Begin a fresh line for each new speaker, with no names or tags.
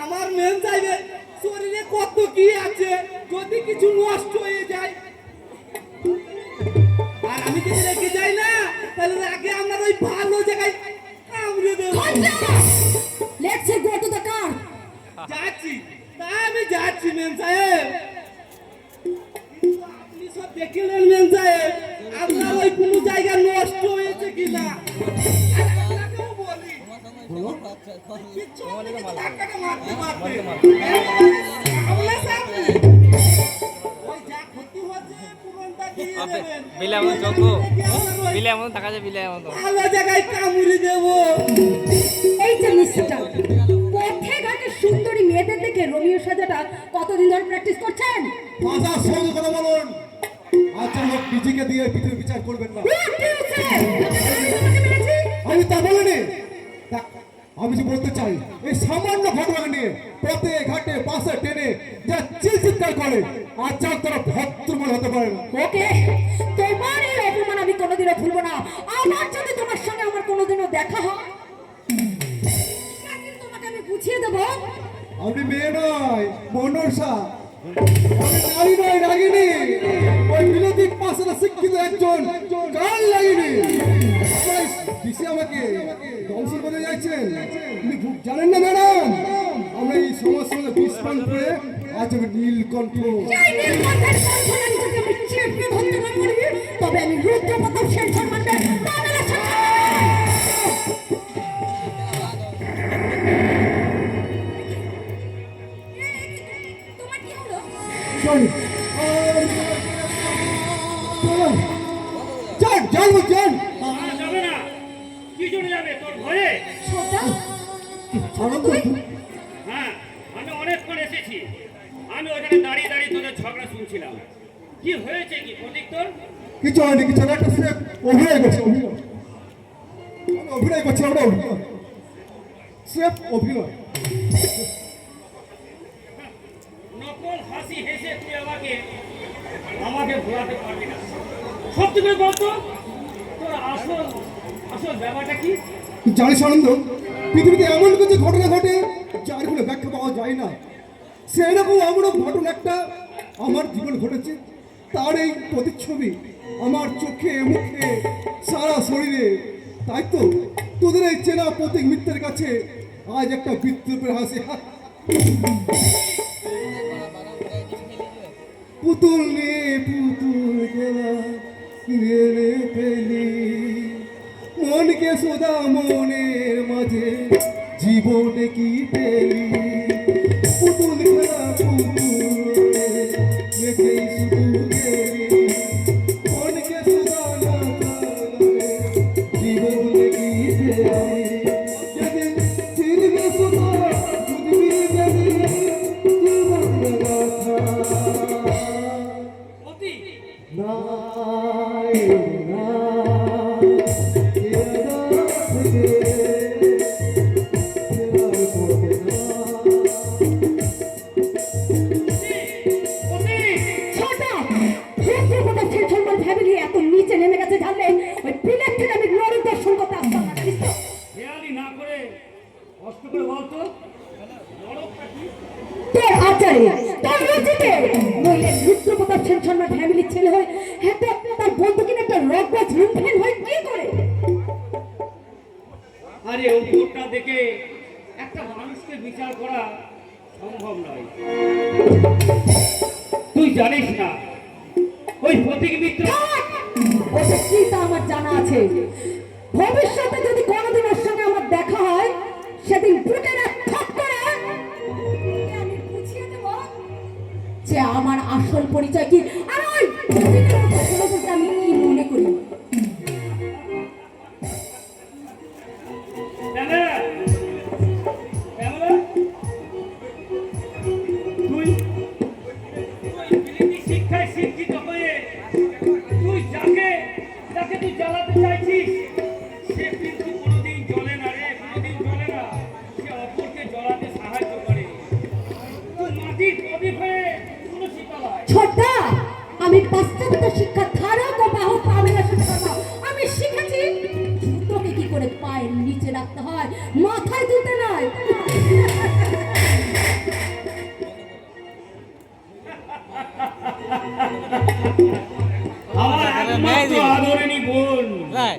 আমার মেন চাইবে শরীরে কত কি আছে, যদি কিছু নষ্ট হয়ে যায় আর আমি যদি রেখে যাই না, তাহলে আগে আমরা ওই ভালো জায়গায় কামড়ে দেব।
Let's go to the car.
যাচ্ছি, তা আমি যাচ্ছি মেন সাহেব। আপনি সব দেখলেন মেন সাহেব, আপনার ওই কোনো জায়গা নষ্ট হয়েছে কিনা।
সুন্দরী মেয়েদের দেখে রোমিও সাজাটা কতদিন ধরে প্র্যাকটিস করছেন?
আচ্ছা, নিজেকে দিয়ে পৃথিবীর বিচার করবেন না।
আমি
তা বলিনি। আমি যে বলতে চাই, এই সামান্য ঘটনা নিয়ে পথে ঘাটে পাশে টেনে যা চিৎকার করে, আচ্ছা তারা ভদ্র মনে হতে পারে না।
ওকে, তোমার এই অপমান আমি কোনোদিনও ভুলবো না। আমার যদি তোমার সঙ্গে আমার কোনোদিনও দেখা হয়, তোমাকে আমি বুঝিয়ে দেবো।
আমি মেয়ে নয়, মনসা। আমি নারী নয়, রাগিনী। ওই বিরোধী পাশে শিক্ষিত একজন গান লাগিনি। দিশে আমাকে দংশন করে যাচ্ছেন। আপনি জানেন না ম্যাডাম, আমরা এই সমাজ সমাজে বিস্ফোরণ করে আজ আমি নীলকণ্ঠ।
তবে আমি রুদ্রপ্রতাপ সেন সম্বন্ধে
আমি অনেকক্ষণ এসেছি। আমি ওখানে দাঁড়িয়ে দাঁড়িয়ে তোদের ঝগড়া শুনছিলাম। কি হয়েছে, কি প্রতীক তোর?
কিছু হয়নি, কিছু একটা স্রেফ অভিনয় করছে। অভিনয় করছি আমরা, স্রেফ অভিনয়।
নকল হাসি হেসে তুই আমাকে ঘোরাতে পারবি না। সত্যি করে বলতো, তোর আসল ব্যাপারটা কি?
জানিস আনন্দ, পৃথিবীতে এমন কিছু ঘটনা ঘটে যার কোনো ব্যাখ্যা পাওয়া যায় না। সেরকম এমন ঘটনা একটা আমার জীবন ঘটেছে। তার এই প্রতিচ্ছবি আমার চোখে মুখে সারা শরীরে। তাই তো তোদের এই চেনা প্রতীক মিত্রের কাছে আজ একটা বিদ্রুপের হাসি। পুতুল নিয়ে পুতুল খেলা কিনে ফেলি, মনকে সোদা মনের মাঝে জীবনে কি পেলি। পুতুল খেলা পুতুল দেখেই শুধু গেলি, মনকে সোদা না জীবনে কি পেলি। যেদিন ফিরবে সোদা বুঝবি যেদিন জীবন গাথা।
ফ্যামিলির ছেলে হয়, তার বন্ধু কিনা একটা রকবাজ লুম্পেন হয় কি করে?
আরে উপরটা দেখে একটা মানুষকে বিচার করা সম্ভব নয়। তুই জানিস না ওই প্রতীক মিত্র
ওটা কি তা আমার জানা আছে। ভবিষ্যতে যদি কোনোদিন ওর সঙ্গে আমার দেখা হয়, সেদিন বুটের এক থাপ্পড়ে আমি বুঝিয়ে দেব যে আমার আসল পরিচয় কি, আর ওই প্রতীকের মতো ছেলেদেরকে আমি কি মনে করি।
তুই বিলিতি শিক্ষায় শিক্ষিত হয়ে তুই যাকে তুই জ্বালাতে চাইছিস সে কিন্তু কোনোদিন জ্বলে না রে, কোনোদিন জ্বলে না। সে অপরকে জ্বলাতে সাহায্য করে। তুই মাটির প্রদীপ হয়ে কোনো শিকালায়।
ছোট্টা, আমি পাশ্চাত্য শিক্ষা ধারক ও বাহক আমি না শিক্ষা না। আমি শিখেছি জুতোকে কি করে পায়ের নিচে রাখতে হয়, মাথায় তুলতে নয়।